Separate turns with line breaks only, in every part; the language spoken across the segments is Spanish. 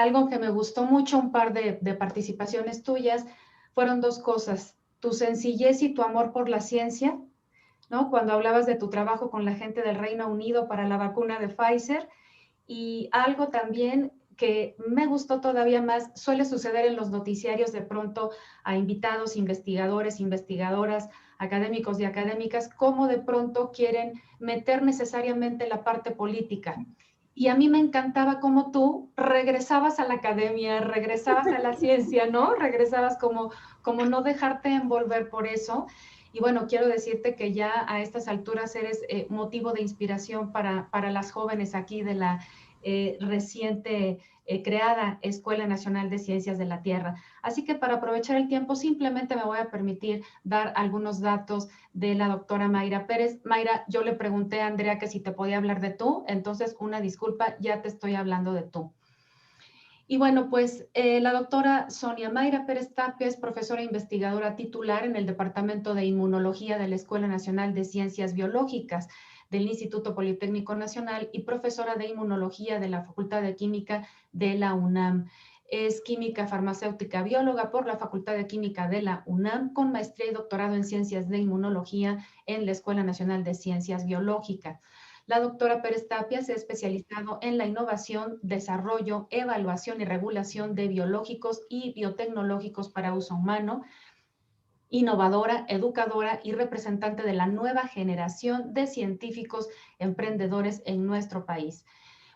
algo que me gustó mucho, un par de participaciones tuyas, fueron dos cosas: tu sencillez y tu amor por la ciencia, ¿no? Cuando hablabas de tu trabajo con la gente del Reino Unido para la vacuna de Pfizer, y algo también que me gustó todavía más, suele suceder en los noticiarios de pronto a invitados, investigadores, investigadoras, académicos y académicas, cómo de pronto quieren meter necesariamente la parte política. Y a mí me encantaba cómo tú regresabas a la academia, regresabas a la ciencia, ¿no? Regresabas como no dejarte envolver por eso. Y bueno, quiero decirte que ya a estas alturas eres motivo de inspiración para las jóvenes aquí de la reciente creada Escuela Nacional de Ciencias de la Tierra. Así que para aprovechar el tiempo, simplemente me voy a permitir dar algunos datos de la doctora Mayra Pérez. Mayra, yo le pregunté a Andrea que si te podía hablar de tú, entonces una disculpa, ya te estoy hablando de tú. Y bueno, pues la doctora Sonia Mayra Pérez Tapia es profesora investigadora titular en el Departamento de Inmunología de la Escuela Nacional de Ciencias Biológicas del Instituto Politécnico Nacional y profesora de Inmunología de la Facultad de Química de la UNAM. Es química farmacéutica bióloga por la Facultad de Química de la UNAM, con maestría y doctorado en Ciencias de Inmunología en la Escuela Nacional de Ciencias Biológicas. La doctora Pérez Tapia se ha especializado en la innovación, desarrollo, evaluación y regulación de biológicos y biotecnológicos para uso humano, innovadora, educadora y representante de la nueva generación de científicos emprendedores en nuestro país.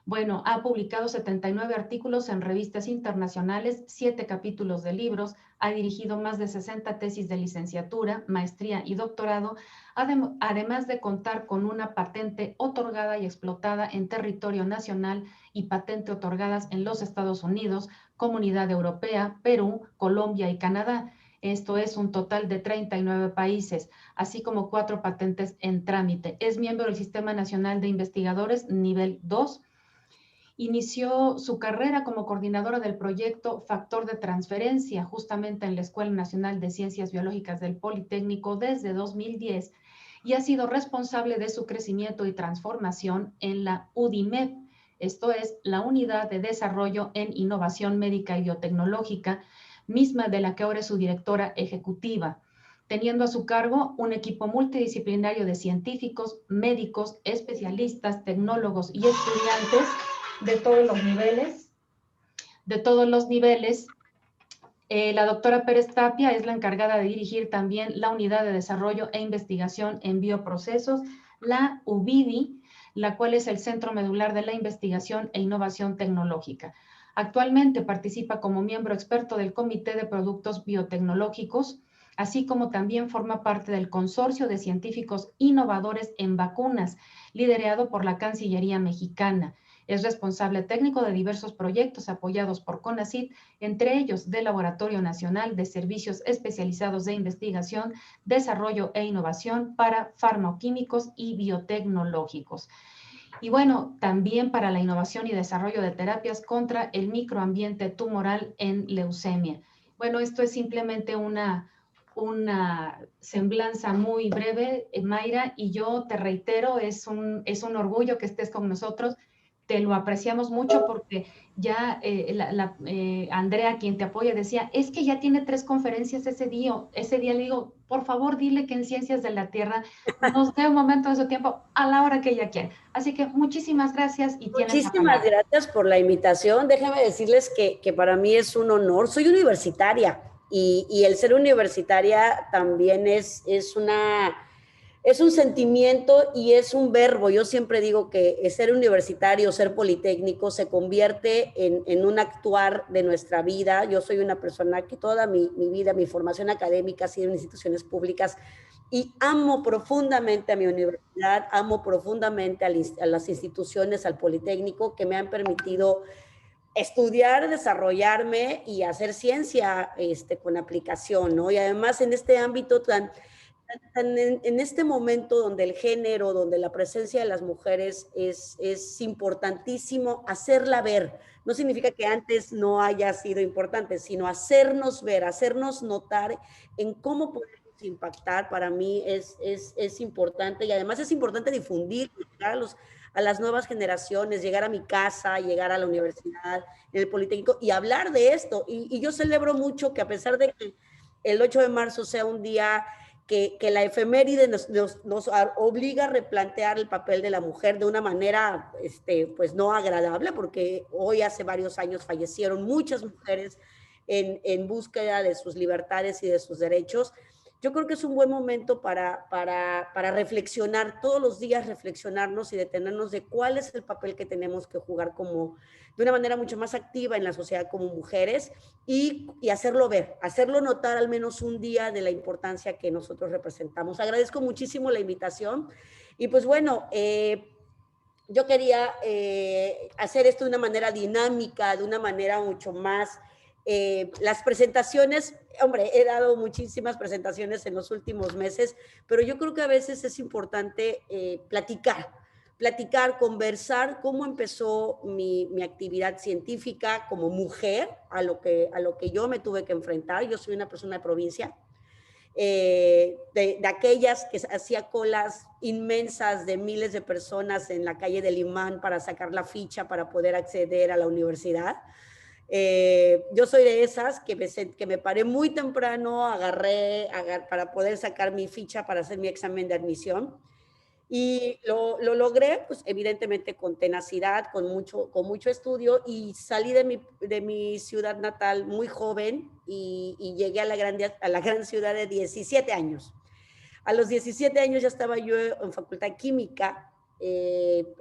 Bueno, ha publicado 79 artículos en revistas internacionales, 7 capítulos de libros, ha dirigido más de 60 tesis de licenciatura, maestría y doctorado, además de contar con una patente otorgada y explotada en territorio nacional y patente otorgadas en los Estados Unidos, Comunidad Europea, Perú, Colombia y Canadá. Esto es un total de 39 países, así como 4 patentes en trámite. Es miembro del Sistema Nacional de Investigadores nivel 2. Inició su carrera como coordinadora del proyecto Factor de Transferencia, justamente en la Escuela Nacional de Ciencias Biológicas del Politécnico desde 2010, y ha sido responsable de su crecimiento y transformación en la UDIMED, esto es, la Unidad de Desarrollo en Innovación Médica y Biotecnológica, misma de la que ahora es su directora ejecutiva, teniendo a su cargo un equipo multidisciplinario de científicos, médicos, especialistas, tecnólogos y estudiantes de todos los niveles, la doctora Pérez Tapia es la encargada de dirigir también la Unidad de Desarrollo e Investigación en Bioprocesos, la UBIDI, la cual es el Centro Medular de la Investigación e Innovación Tecnológica. Actualmente participa como miembro experto del Comité de Productos Biotecnológicos, así como también forma parte del Consorcio de Científicos Innovadores en Vacunas, liderado por la Cancillería Mexicana. Es responsable técnico de diversos proyectos apoyados por CONACYT, entre ellos del Laboratorio Nacional de Servicios Especializados de Investigación, Desarrollo e Innovación para Farmacoquímicos y Biotecnológicos. Y bueno, también para la innovación y desarrollo de terapias contra el microambiente tumoral en leucemia. Bueno, esto es simplemente una semblanza muy breve, Mayra, y yo te reitero, es un orgullo que estés con nosotros. Te lo apreciamos mucho porque ya Andrea, quien te apoya, decía, es que ya tiene 3 conferencias ese día. Ese día le digo, por favor, dile que en Ciencias de la Tierra nos dé un momento de su tiempo a la hora que ella quiera. Así que muchísimas gracias y tienes la
Muchísimas
palabra.
gracias por la invitación. Déjame decirles que para mí es un honor. Soy universitaria y el ser universitaria también es un sentimiento y es un verbo. Yo siempre digo que ser universitario, ser politécnico, se convierte en un actuar de nuestra vida. Yo soy una persona que toda mi vida, mi formación académica ha sido en instituciones públicas y amo profundamente a mi universidad, amo profundamente a las instituciones, al Politécnico, que me han permitido estudiar, desarrollarme y hacer ciencia con aplicación, ¿no? Y además en este ámbito en este momento donde el género, donde la presencia de las mujeres es importantísimo hacerla ver. No significa que antes no haya sido importante, sino hacernos ver, hacernos notar en cómo podemos impactar. Para mí es importante y además es importante difundir a las nuevas generaciones, llegar a mi casa, llegar a la universidad, en el Politécnico y hablar de esto. Y yo celebro mucho que a pesar de que el 8 de marzo sea un día que la efeméride nos obliga a replantear el papel de la mujer de una manera pues no agradable, porque hoy hace varios años fallecieron muchas mujeres en búsqueda de sus libertades y de sus derechos. Yo creo que es un buen momento para reflexionar, todos los días reflexionarnos y detenernos de cuál es el papel que tenemos que jugar como, de una manera mucho más activa en la sociedad como mujeres y hacerlo ver, hacerlo notar al menos un día de la importancia que nosotros representamos. Agradezco muchísimo la invitación y pues bueno, yo quería hacer esto de una manera dinámica, de una manera mucho más las presentaciones, hombre, he dado muchísimas presentaciones en los últimos meses, pero yo creo que a veces es importante platicar, conversar cómo empezó mi actividad científica como mujer, a lo que yo me tuve que enfrentar. Yo soy una persona de provincia, de aquellas que hacía colas inmensas de miles de personas en la calle del Imán para sacar la ficha para poder acceder a la universidad. Yo soy de esas que me paré muy temprano, para poder sacar mi ficha para hacer mi examen de admisión. Y lo logré, pues evidentemente con tenacidad, con mucho estudio, y salí de mi ciudad natal muy joven y llegué a la gran ciudad de 17 años. A los 17 años ya estaba yo en Facultad de Química,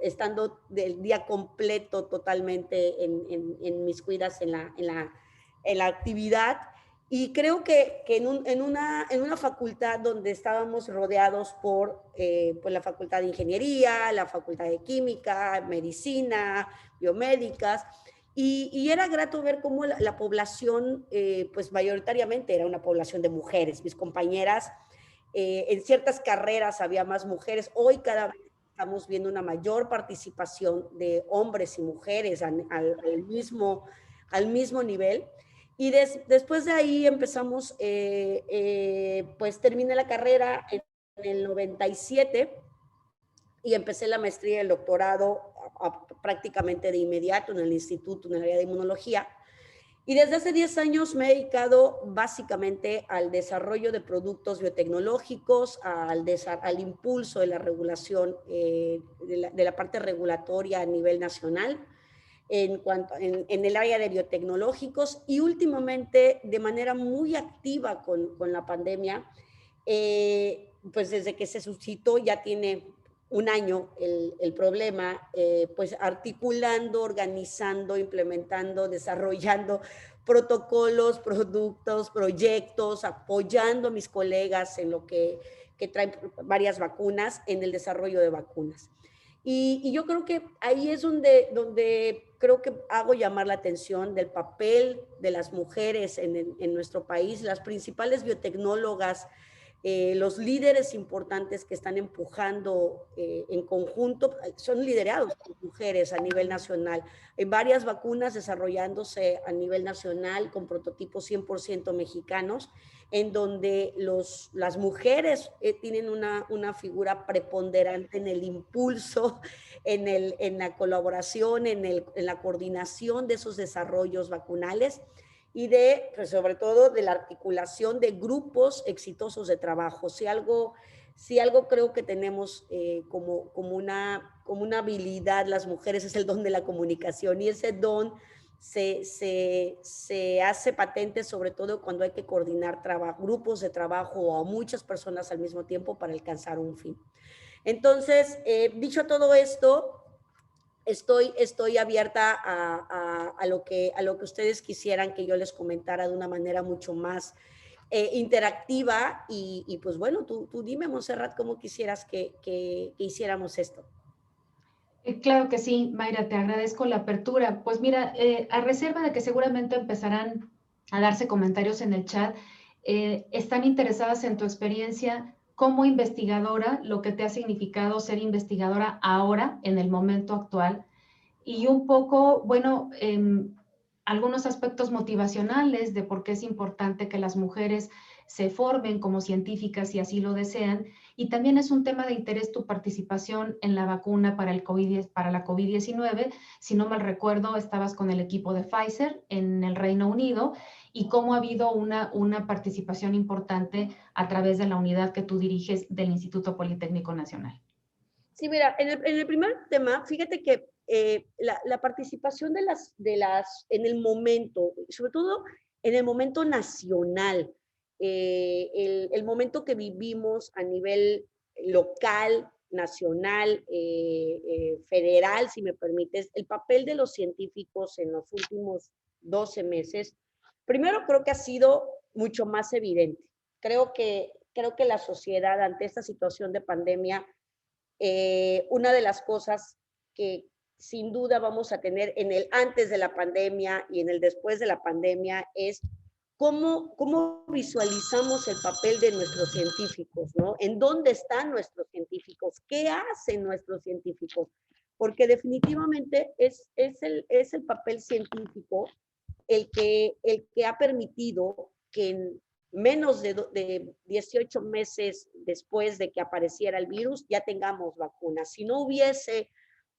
estando del día completo totalmente en mis cuidas en la actividad. Y creo que en una facultad donde estábamos rodeados por pues la Facultad de Ingeniería, la Facultad de Química, Medicina, Biomédicas, y era grato ver cómo la población, pues mayoritariamente era una población de mujeres. Mis compañeras, en ciertas carreras había más mujeres. Hoy cada vez estamos viendo una mayor participación de hombres y mujeres al mismo nivel. Y después de ahí empezamos, pues terminé la carrera en el 97 y empecé la maestría y el doctorado prácticamente de inmediato en el instituto, en el área de inmunología. Y desde hace 10 años me he dedicado básicamente al desarrollo de productos biotecnológicos, al impulso de la regulación, de la parte regulatoria a nivel nacional, en el área de biotecnológicos, y últimamente de manera muy activa con la pandemia, pues desde que se suscitó, ya tiene un año el problema, pues articulando, organizando, implementando, desarrollando protocolos, productos, proyectos, apoyando a mis colegas en lo que traen varias vacunas, en el desarrollo de vacunas. Y yo creo que ahí es donde creo que hago llamar la atención del papel de las mujeres en nuestro país, las principales biotecnólogas, los líderes importantes que están empujando en conjunto, son liderados por mujeres a nivel nacional. Hay varias vacunas desarrollándose a nivel nacional con prototipos 100% mexicanos, en donde las mujeres tienen una figura preponderante en el impulso, en la colaboración, en la coordinación de esos desarrollos vacunales y pues sobre todo de la articulación de grupos exitosos de trabajo. Si algo creo que tenemos como una habilidad las mujeres es el don de la comunicación, y ese don se hace patente sobre todo cuando hay que coordinar grupos de trabajo o muchas personas al mismo tiempo para alcanzar un fin. Entonces, dicho todo esto, estoy abierta a lo que ustedes quisieran que yo les comentara de una manera mucho más interactiva, y pues bueno, tú dime, Montserrat, cómo quisieras que hiciéramos esto.
Claro que sí, Mayra, te agradezco la apertura. Pues mira, a reserva de que seguramente empezarán a darse comentarios en el chat, están interesadas en tu experiencia como investigadora, lo que te ha significado ser investigadora ahora, en el momento actual, y un poco, bueno, algunos aspectos motivacionales de por qué es importante que las mujeres se formen como científicas si así lo desean, y también es un tema de interés tu participación en la vacuna para la COVID-19. Si no mal recuerdo, estabas con el equipo de Pfizer en el Reino Unido, y cómo ha habido una participación importante a través de la unidad que tú diriges del Instituto Politécnico Nacional.
Sí, mira, en el primer tema, fíjate que la participación en el momento, sobre todo en el momento nacional, el momento que vivimos a nivel local, nacional, federal, si me permites, el papel de los científicos en los últimos 12 meses, primero creo que ha sido mucho más evidente. Creo que la sociedad ante esta situación de pandemia, una de las cosas que sin duda vamos a tener en el antes de la pandemia y en el después de la pandemia es cómo visualizamos el papel de nuestros científicos, ¿no? ¿En dónde están nuestros científicos? ¿Qué hacen nuestros científicos? Porque definitivamente es el papel científico el que ha permitido que en menos de 18 meses después de que apareciera el virus ya tengamos vacunas. Si no hubiese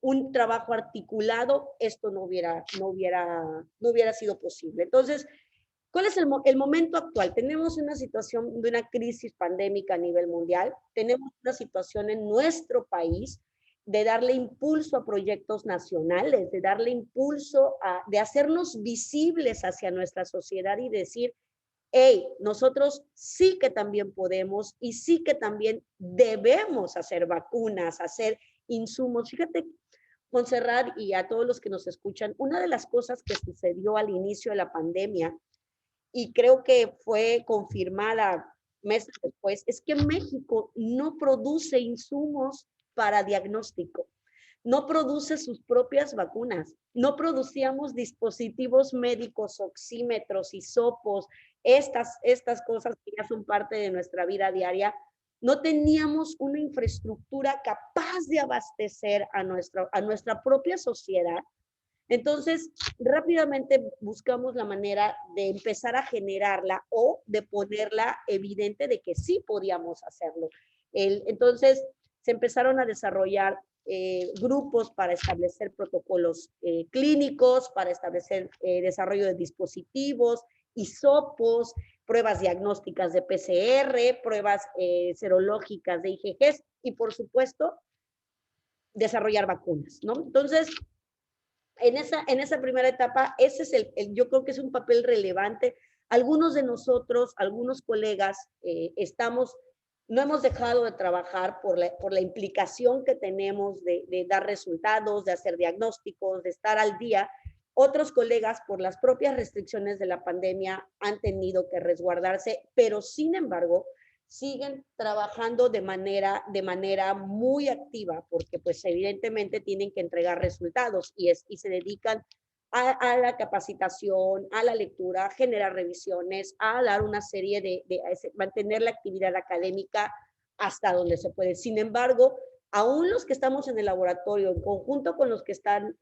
un trabajo articulado, esto no hubiera sido posible. Entonces, ¿cuál es el momento actual? Tenemos una situación de una crisis pandémica a nivel mundial, tenemos una situación en nuestro país de darle impulso a proyectos nacionales, de darle impulso de hacernos visibles hacia nuestra sociedad y decir, hey, nosotros sí que también podemos y sí que también debemos hacer vacunas, hacer insumos. Fíjate, Montserrat, y a todos los que nos escuchan, una de las cosas que sucedió al inicio de la pandemia, y creo que fue confirmada meses después, es que México no produce insumos para diagnóstico, no produce sus propias vacunas, no producíamos dispositivos médicos, oxímetros, hisopos, estas cosas que ya son parte de nuestra vida diaria. No teníamos una infraestructura capaz de abastecer a nuestra propia sociedad. Entonces, rápidamente buscamos la manera de empezar a generarla o de ponerla evidente de que sí podíamos hacerlo. Entonces, se empezaron a desarrollar grupos para establecer protocolos clínicos, para establecer desarrollo de dispositivos, hisopos, pruebas diagnósticas de PCR, pruebas serológicas de IgGs y, por supuesto, desarrollar vacunas, ¿no? Entonces, en esa primera etapa, ese es yo creo que es un papel relevante. Algunos de nosotros, algunos colegas, no hemos dejado de trabajar por la implicación que tenemos de dar resultados, de hacer diagnósticos, de estar al día. Otros colegas, por las propias restricciones de la pandemia, han tenido que resguardarse, pero sin embargo, siguen trabajando de manera muy activa, porque pues evidentemente tienen que entregar resultados y se dedican a la capacitación, a la lectura, a generar revisiones, a dar una serie mantener la actividad académica hasta donde se puede. Sin embargo, aún los que estamos en el laboratorio, en conjunto con los que están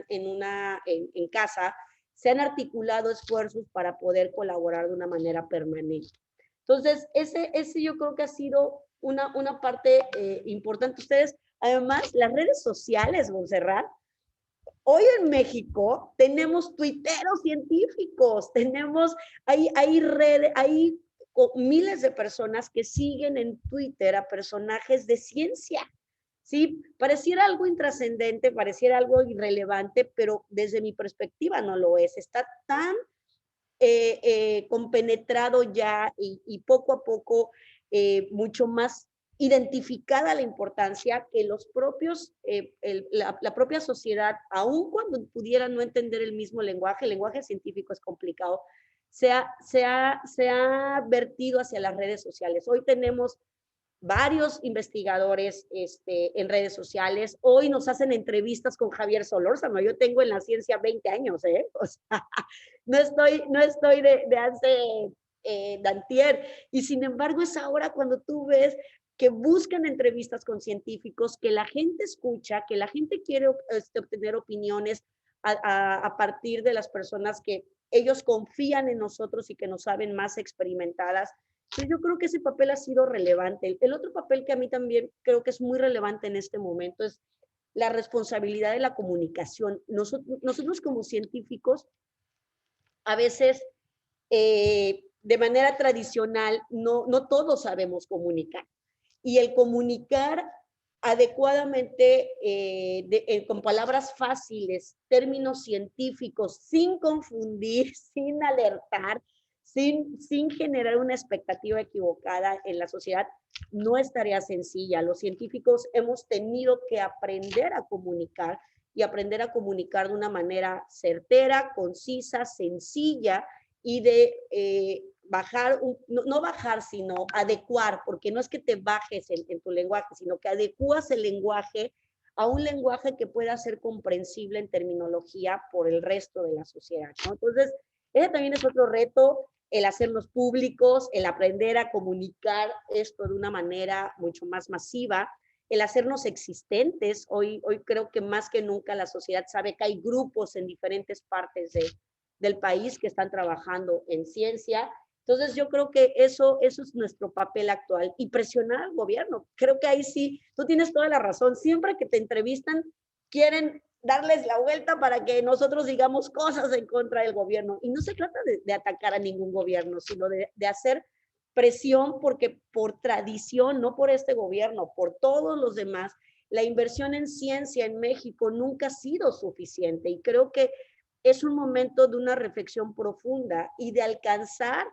en casa, se han articulado esfuerzos para poder colaborar de una manera permanente. Entonces, ese yo creo que ha sido una parte importante. Ustedes, además, las redes sociales, Montserrat, hoy en México tenemos tuiteros científicos, hay miles de personas que siguen en Twitter a personajes de ciencia. Sí, pareciera algo intrascendente, pareciera algo irrelevante, pero desde mi perspectiva no lo es. Está tan compenetrado ya y poco a poco mucho más identificada la importancia que los propios, la propia sociedad, aun cuando pudieran no entender el mismo lenguaje, el lenguaje científico es complicado, se ha vertido hacia las redes sociales. Hoy tenemos varios investigadores en redes sociales. Hoy nos hacen entrevistas con Javier Solórzano. Yo tengo en la ciencia 20 años, ¿eh? O sea, no estoy de hace d'antier. Y sin embargo, es ahora cuando tú ves que buscan entrevistas con científicos, que la gente escucha, que la gente quiere obtener opiniones, a partir de las personas que ellos confían en nosotros y que nos saben más experimentadas. Entonces yo creo que ese papel ha sido relevante. El otro papel que a mí también creo que es muy relevante en este momento es la responsabilidad de la comunicación. Nosotros como científicos, a veces de manera tradicional, no todos sabemos comunicar. Y el comunicar adecuadamente, con palabras fáciles, términos científicos, sin confundir, sin alertar, sin generar una expectativa equivocada en la sociedad, no es tarea sencilla. Los científicos hemos tenido que aprender a comunicar y aprender a comunicar de una manera certera, concisa, sencilla y de bajar, no bajar, sino adecuar, porque no es que te bajes en tu lenguaje, sino que adecuas el lenguaje a un lenguaje que pueda ser comprensible en terminología por el resto de la sociedad, ¿no? Entonces, ese también es otro reto, el hacernos públicos, el aprender a comunicar esto de una manera mucho más masiva, el hacernos existentes. Hoy creo que más que nunca la sociedad sabe que hay grupos en diferentes partes del país que están trabajando en ciencia. Entonces yo creo que eso es nuestro papel actual y presionar al gobierno. Creo que ahí sí, tú tienes toda la razón. Siempre que te entrevistan, quieren darles la vuelta para que nosotros digamos cosas en contra del gobierno. Y no se trata de atacar a ningún gobierno, sino de hacer presión porque por tradición, no por este gobierno, por todos los demás, la inversión en ciencia en México nunca ha sido suficiente. Y creo que es un momento de una reflexión profunda y de alcanzar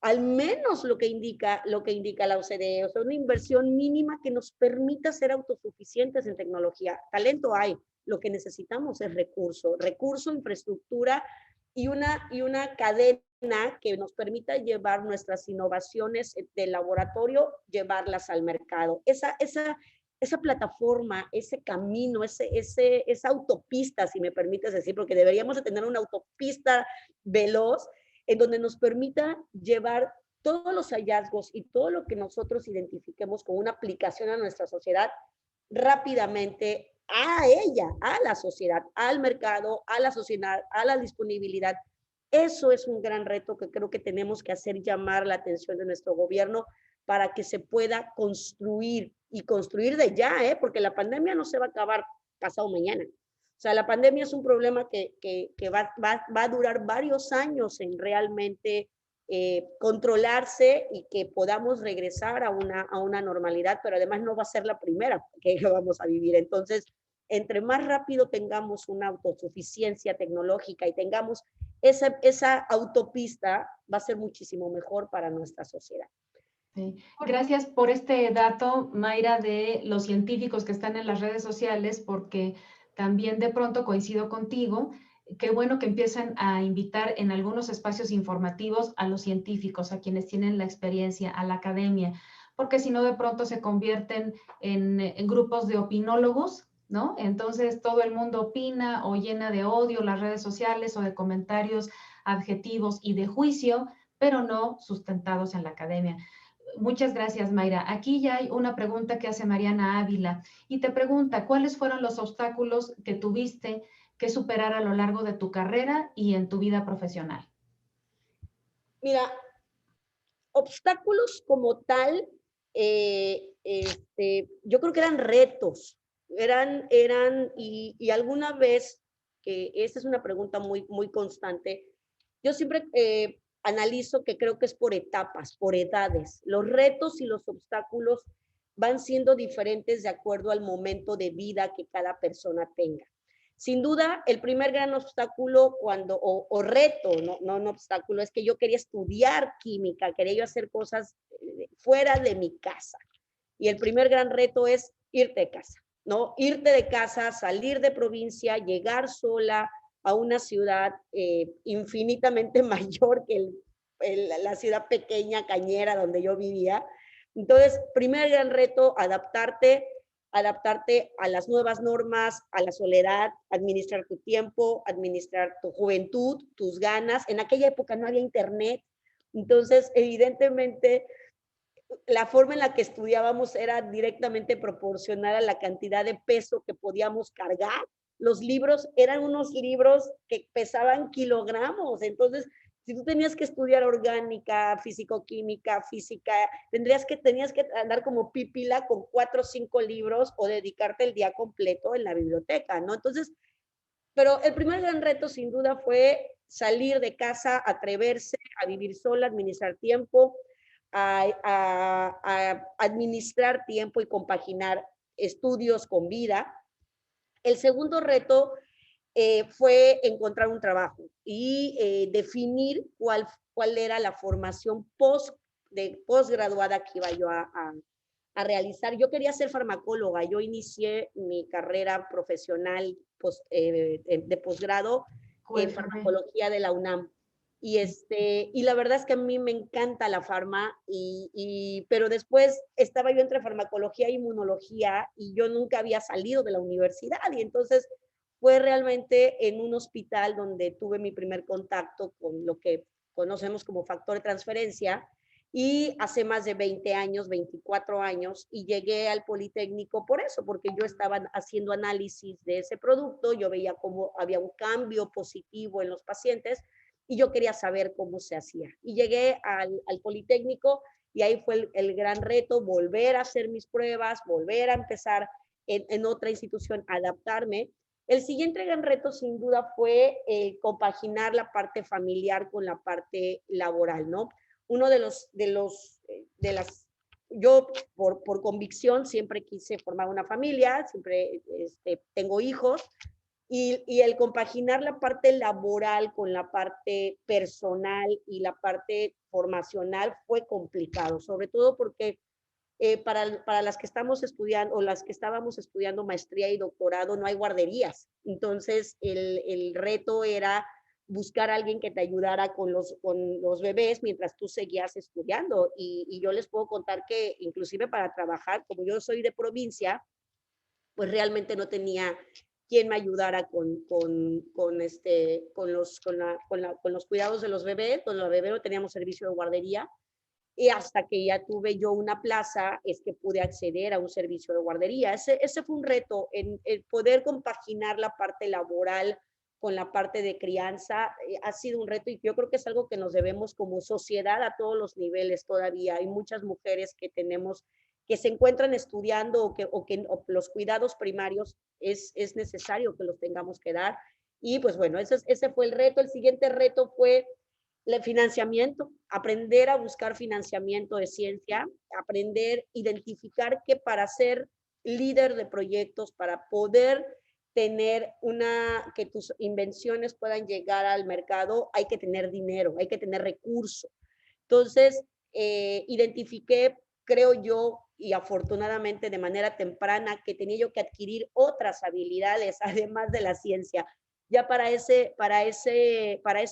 al menos lo que indica la OCDE, o sea, una inversión mínima que nos permita ser autosuficientes en tecnología. Talento hay, lo que necesitamos es recurso, infraestructura y una cadena que nos permita llevar nuestras innovaciones del laboratorio, llevarlas al mercado. Esa plataforma, ese camino, esa autopista, si me permites decir, porque deberíamos de tener una autopista veloz, en donde nos permita llevar todos los hallazgos y todo lo que nosotros identifiquemos como una aplicación a nuestra sociedad rápidamente a ella, a la sociedad, al mercado, a la sociedad, a la disponibilidad. Eso es un gran reto que creo que tenemos que hacer llamar la atención de nuestro gobierno para que se pueda construir y construir de ya, porque la pandemia no se va a acabar pasado mañana. O sea, la pandemia es un problema que va a durar varios años en realmente controlarse y que podamos regresar a una normalidad, pero además no va a ser la primera que vamos a vivir. Entonces, entre más rápido tengamos una autosuficiencia tecnológica y tengamos esa autopista, va a ser muchísimo mejor para nuestra sociedad.
Sí. Gracias por este dato, Mayra, de los científicos que están en las redes sociales, porque también de pronto coincido contigo. Qué bueno que empiezan a invitar en algunos espacios informativos a los científicos, a quienes tienen la experiencia, a la academia, porque si no de pronto se convierten en grupos de opinólogos, ¿no? Entonces todo el mundo opina o llena de odio las redes sociales o de comentarios adjetivos y de juicio, pero no sustentados en la academia. Muchas gracias, Mayra. Aquí ya hay una pregunta que hace Mariana Ávila y te pregunta, ¿cuáles fueron los obstáculos que tuviste que superar a lo largo de tu carrera y en tu vida profesional?
Mira, obstáculos como tal, yo creo que eran retos, y alguna vez, que esta es una pregunta muy constante, yo siempre analizo que creo que es por etapas, por edades. Los retos y los obstáculos van siendo diferentes de acuerdo al momento de vida que cada persona tenga. Sin duda, el primer gran obstáculo o reto, no obstáculo, es que yo quería estudiar química, quería yo hacer cosas fuera de mi casa. Y el primer gran reto es irte de casa, ¿no? Irte de casa, salir de provincia, llegar sola a una ciudad infinitamente mayor que la ciudad pequeña, cañera, donde yo vivía. Entonces, primer gran reto, adaptarte a las nuevas normas, a la soledad, administrar tu tiempo, administrar tu juventud, tus ganas. En aquella época no había internet, entonces evidentemente la forma en la que estudiábamos era directamente proporcional a la cantidad de peso que podíamos cargar los libros eran unos libros que pesaban kilogramos, entonces si tú tenías que estudiar orgánica, físico-química, física, tenías que andar como pípila con 4 o 5 libros o dedicarte el día completo en la biblioteca, ¿no? Entonces, pero el primer gran reto sin duda fue salir de casa, atreverse a vivir sola, administrar tiempo, a administrar tiempo y compaginar estudios con vida. El segundo reto fue encontrar un trabajo y definir cuál era la formación postgraduada que iba yo a realizar. Yo quería ser farmacóloga, yo inicié mi carrera profesional de posgrado en farmacología de la UNAM. Y la verdad es que a mí me encanta la farma, pero después estaba yo entre farmacología e inmunología y yo nunca había salido de la universidad y entonces fue realmente en un hospital donde tuve mi primer contacto con lo que conocemos como factor de transferencia y hace más de 20 años, 24 años, y llegué al Politécnico por eso, porque yo estaba haciendo análisis de ese producto, yo veía cómo había un cambio positivo en los pacientes y yo quería saber cómo se hacía. Y llegué al Politécnico y ahí fue el gran reto, volver a hacer mis pruebas, volver a empezar en otra institución, adaptarme. El siguiente gran reto, sin duda, fue compaginar la parte familiar con la parte laboral, ¿no? Uno yo por convicción siempre quise formar una familia, siempre tengo hijos, y el compaginar la parte laboral con la parte personal y la parte formacional fue complicado, sobre todo porque para las que estamos estudiando o las que estábamos estudiando maestría y doctorado no hay guarderías. Entonces el reto era buscar a alguien que te ayudara con los bebés mientras tú seguías estudiando. Y yo les puedo contar que inclusive para trabajar, como yo soy de provincia, pues realmente no tenía quien me ayudara con los cuidados de los bebés. Con los bebés no teníamos servicio de guardería. Y hasta que ya tuve yo una plaza, es que pude acceder a un servicio de guardería. Ese fue un reto, en poder compaginar la parte laboral con la parte de crianza. Ha sido un reto y yo creo que es algo que nos debemos como sociedad a todos los niveles todavía. Hay muchas mujeres que tenemos, que se encuentran estudiando o los cuidados primarios es necesario que los tengamos que dar. Y pues bueno, ese fue el reto. El siguiente reto fue el financiamiento, aprender a buscar financiamiento de ciencia, aprender, identificar que para ser líder de proyectos, para poder tener que tus invenciones puedan llegar al mercado, hay que tener dinero, hay que tener recursos. Entonces, identifiqué, creo yo, y afortunadamente de manera temprana, que tenía yo que adquirir otras habilidades, además de la ciencia. Ya para ese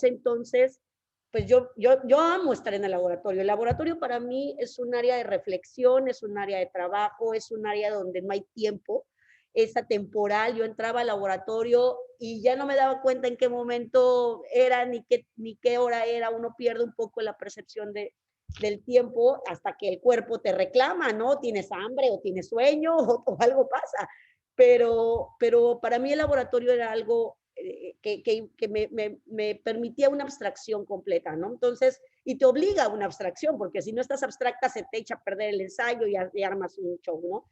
entonces, pues yo amo estar en el laboratorio. El laboratorio para mí es un área de reflexión, es un área de trabajo, es un área donde no hay tiempo, es atemporal. Yo entraba al laboratorio y ya no me daba cuenta en qué momento era ni qué hora era. Uno pierde un poco la percepción del tiempo hasta que el cuerpo te reclama, ¿no? Tienes hambre o tienes sueño o algo pasa. Pero para mí el laboratorio era algo que me permitía una abstracción completa, ¿no? Entonces, y te obliga a una abstracción, porque si no estás abstracta se te echa a perder el ensayo y armas un show, ¿no?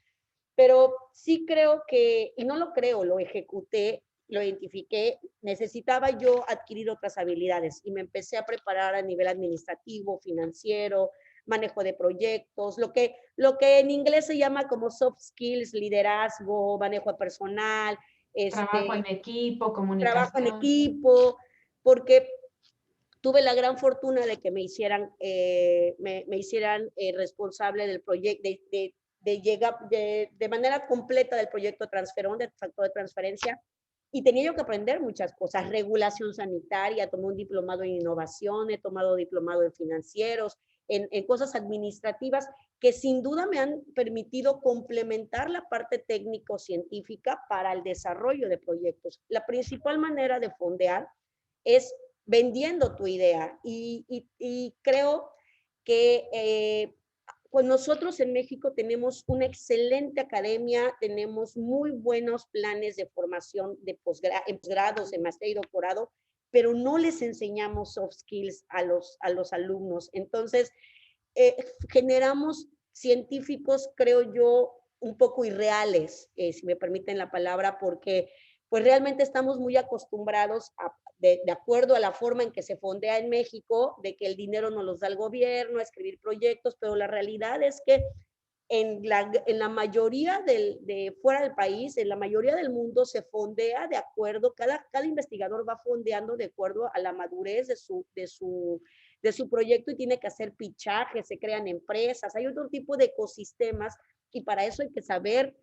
Pero sí creo que, y no lo creo, lo ejecuté, lo identifiqué, necesitaba yo adquirir otras habilidades y me empecé a preparar a nivel administrativo, financiero, manejo de proyectos, lo que en inglés se llama como soft skills, liderazgo, manejo personal,
trabajo en equipo,
trabajo en
comunicación.
equipo, porque tuve la gran fortuna de que me hicieran responsable del proyecto, de llegar de manera completa del proyecto Transferón, del factor de transferencia, y tenía yo que aprender muchas cosas, regulación sanitaria, tomé un diplomado en innovación, he tomado diplomado en financieros, en cosas administrativas que sin duda me han permitido complementar la parte técnico-científica para el desarrollo de proyectos. La principal manera de fondear es vendiendo tu idea y creo que pues nosotros en México tenemos una excelente academia, tenemos muy buenos planes de formación de en posgrados, en maestría y doctorado, pero no les enseñamos soft skills a los alumnos. Entonces, generamos científicos, creo yo, un poco irreales, si me permiten la palabra, porque pues realmente estamos muy acostumbrados de acuerdo a la forma en que se fondea en México, de que el dinero nos los da el gobierno, a escribir proyectos, pero la realidad es que en la mayoría de fuera del país, en la mayoría del mundo se fondea de acuerdo, cada investigador va fondeando de acuerdo a la madurez de su proyecto y tiene que hacer pichajes, se crean empresas, hay otro tipo de ecosistemas y para eso hay que saber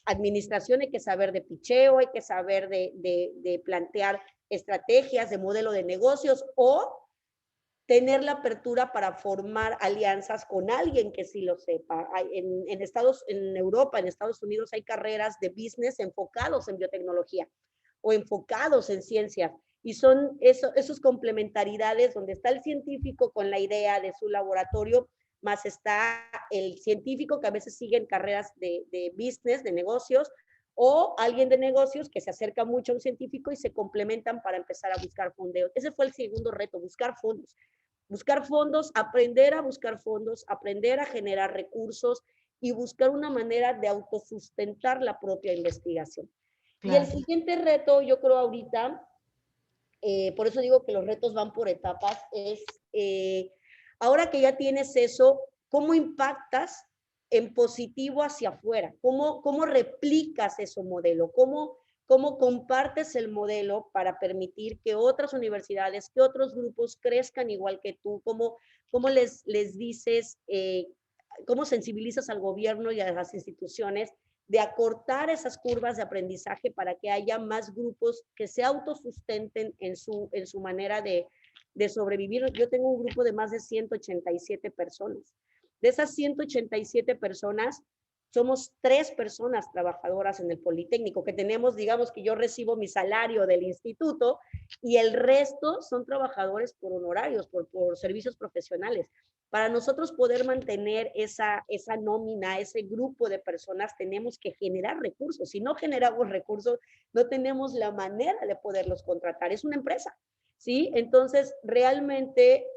administración, hay que saber de picheo, hay que saber de plantear estrategias, de modelo de negocios o tener la apertura para formar alianzas con alguien que sí lo sepa. En Europa, en Estados Unidos, hay carreras de business enfocados en biotecnología o enfocados en ciencias. Y son esos complementaridades donde está el científico con la idea de su laboratorio, más está el científico que a veces sigue en carreras de business, de negocios, o alguien de negocios que se acerca mucho a un científico y se complementan para empezar a buscar fondeos. Ese fue el segundo reto, buscar fondos. Buscar fondos, aprender a buscar fondos, aprender a generar recursos y buscar una manera de autosustentar la propia investigación. Claro. Y el siguiente reto, yo creo ahorita, por eso digo que los retos van por etapas, es ahora que ya tienes eso, ¿cómo impactas en positivo hacia afuera? ¿Cómo replicas ese modelo? ¿Cómo compartes el modelo para permitir que otras universidades, que otros grupos crezcan igual que tú? ¿Cómo les dices, cómo sensibilizas al gobierno y a las instituciones de acortar esas curvas de aprendizaje para que haya más grupos que se autosustenten en su manera de sobrevivir? Yo tengo un grupo de más de 187 personas. De esas 187 personas, somos 3 personas trabajadoras en el Politécnico, que tenemos, digamos que yo recibo mi salario del instituto y el resto son trabajadores por honorarios, por servicios profesionales. Para nosotros poder mantener esa nómina, ese grupo de personas, tenemos que generar recursos. Si no generamos recursos, no tenemos la manera de poderlos contratar. Es una empresa, ¿sí? Entonces, realmente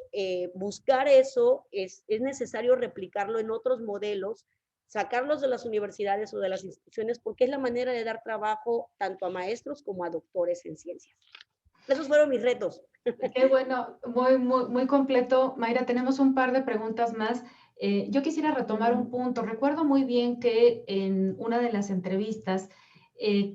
buscar eso es necesario replicarlo en otros modelos, sacarlos de las universidades o de las instituciones, porque es la manera de dar trabajo tanto a maestros como a doctores en ciencias. Esos fueron mis retos.
Qué bueno, muy completo. Mayra, tenemos un par de preguntas más. Yo quisiera retomar un punto. Recuerdo muy bien que en una de las entrevistas,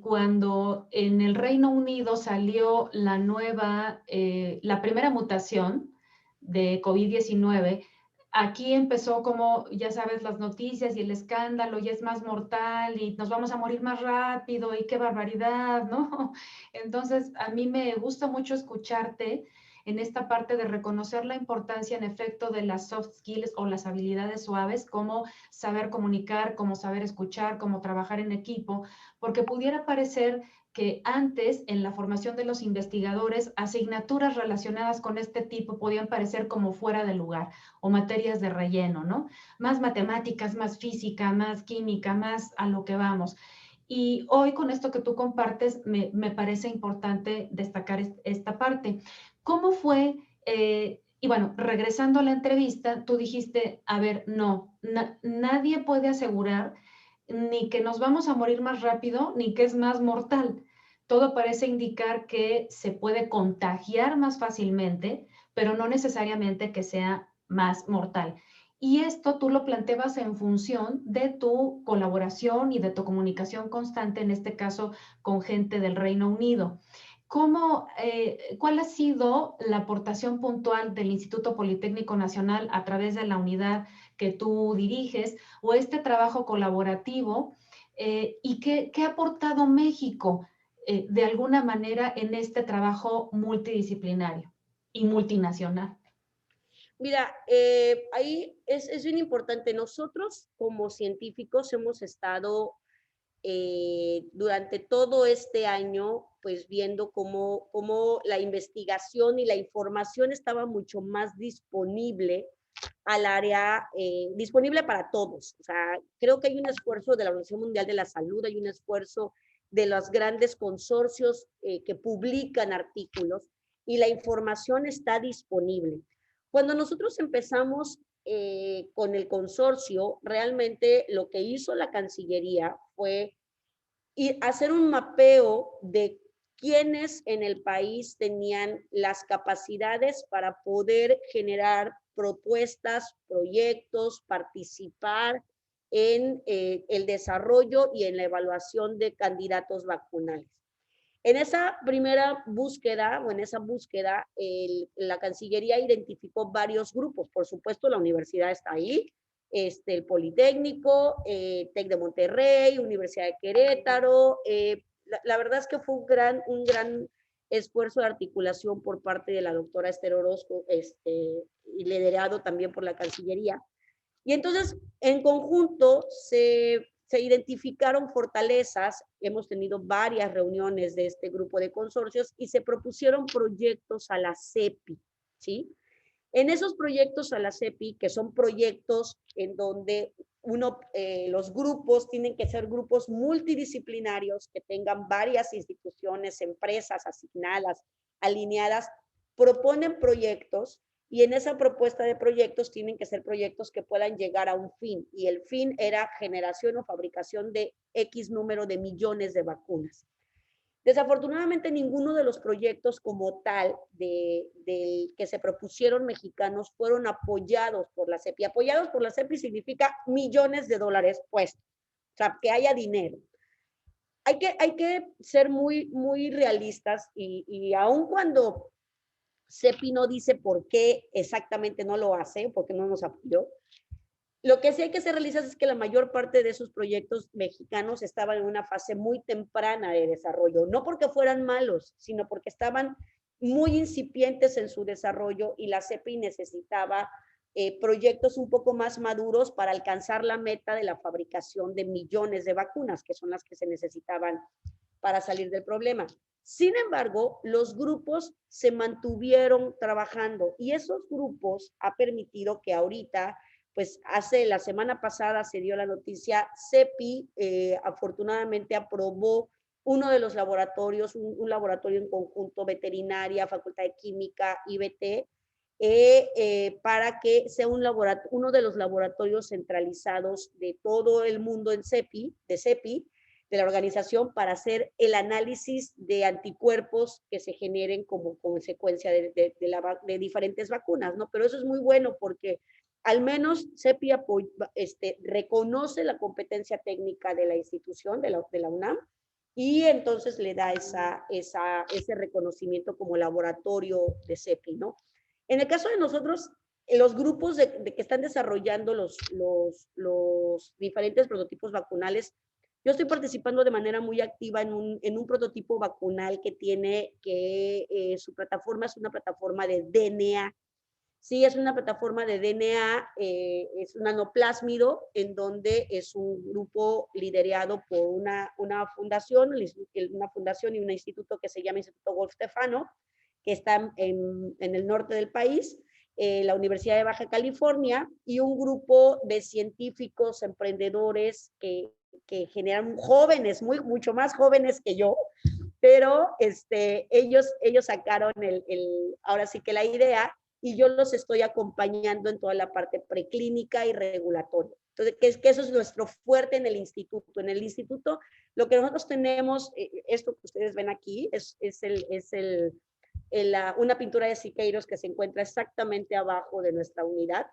cuando en el Reino Unido salió la primera mutación de COVID-19, aquí empezó como, ya sabes, las noticias y el escándalo, y es más mortal y nos vamos a morir más rápido y qué barbaridad, ¿no? Entonces, a mí me gusta mucho escucharte en esta parte de reconocer la importancia, en efecto, de las soft skills o las habilidades suaves, como saber comunicar, como saber escuchar, como trabajar en equipo, porque pudiera parecer que antes, en la formación de los investigadores, asignaturas relacionadas con este tipo podían parecer como fuera de lugar o materias de relleno, ¿no? Más matemáticas, más física, más química, más a lo que vamos. Y hoy con esto que tú compartes, me parece importante destacar esta parte. ¿Cómo fue? Y bueno, regresando a la entrevista, tú dijiste, a ver, no, nadie puede asegurar ni que nos vamos a morir más rápido, ni que es más mortal. Todo parece indicar que se puede contagiar más fácilmente, pero no necesariamente que sea más mortal. Y esto tú lo planteabas en función de tu colaboración y de tu comunicación constante, en este caso con gente del Reino Unido. ¿Cuál ha sido la aportación puntual del Instituto Politécnico Nacional a través de la unidad que tú diriges o este trabajo colaborativo? ¿Y qué ha aportado México de alguna manera en este trabajo multidisciplinario y multinacional?
Mira, ahí es bien importante. Nosotros como científicos hemos estado durante todo este año, pues viendo cómo la investigación y la información estaba mucho más disponible al área disponible para todos. O sea, creo que hay un esfuerzo de la Organización Mundial de la Salud, hay un esfuerzo de los grandes consorcios que publican artículos y la información está disponible. Cuando nosotros empezamos con el consorcio, realmente lo que hizo la Cancillería fue hacer un mapeo de quiénes en el país tenían las capacidades para poder generar propuestas, proyectos, participar en el desarrollo y en la evaluación de candidatos vacunales. En esa primera búsqueda, o en esa búsqueda, la Cancillería identificó varios grupos. Por supuesto, la universidad está ahí, el Politécnico, TEC de Monterrey, Universidad de Querétaro. La verdad es que fue un gran esfuerzo de articulación por parte de la doctora Esther Orozco, y liderado también por la Cancillería. Y entonces, en conjunto, se identificaron fortalezas, hemos tenido varias reuniones de este grupo de consorcios y se propusieron proyectos a la CEPI, ¿sí? En esos proyectos a la CEPI, que son proyectos en donde los grupos tienen que ser grupos multidisciplinarios, que tengan varias instituciones, empresas asignadas, alineadas, proponen proyectos y en esa propuesta de proyectos tienen que ser proyectos que puedan llegar a un fin, y el fin era generación o fabricación de X número de millones de vacunas. Desafortunadamente, ninguno de los proyectos como tal que se propusieron mexicanos fueron apoyados por la CEPI. Apoyados por la CEPI significa millones de dólares puestos, o sea, que haya dinero. Hay que ser muy realistas y aun cuando CEPI no dice por qué exactamente no lo hace, porque no nos apoyó, lo que sí hay que ser realistas es que la mayor parte de esos proyectos mexicanos estaban en una fase muy temprana de desarrollo, no porque fueran malos, sino porque estaban muy incipientes en su desarrollo y la CEPI necesitaba proyectos un poco más maduros para alcanzar la meta de la fabricación de millones de vacunas, que son las que se necesitaban para salir del problema. Sin embargo, los grupos se mantuvieron trabajando y esos grupos ha permitido que ahorita, pues la semana pasada se dio la noticia, CEPI afortunadamente aprobó uno de los laboratorios, un laboratorio en conjunto, veterinaria, Facultad de Química, IBT, para que sea uno de los laboratorios centralizados de todo el mundo en CEPI, de la organización, para hacer el análisis de anticuerpos que se generen como consecuencia de diferentes vacunas, ¿no? Pero eso es muy bueno porque al menos CEPI reconoce la competencia técnica de la institución, de la UNAM, y entonces le da ese reconocimiento como laboratorio de CEPI, ¿no? En el caso de nosotros, los grupos que están desarrollando los diferentes prototipos vacunales, yo estoy participando de manera muy activa en un prototipo vacunal su plataforma es una plataforma de DNA. Sí, es una plataforma de DNA, es un nanoplásmido, en donde es un grupo liderado por una fundación y un instituto que se llama Instituto Wolf Stefano, que está en el norte del país, la Universidad de Baja California, y un grupo de científicos, emprendedores que generan jóvenes, mucho más jóvenes que yo, pero ellos sacaron ahora sí que la idea, y yo los estoy acompañando en toda la parte preclínica y regulatoria. Entonces, que eso es nuestro fuerte en el instituto. En el instituto, lo que nosotros tenemos, esto que ustedes ven aquí, es una pintura de Siqueiros que se encuentra exactamente abajo de nuestra unidad.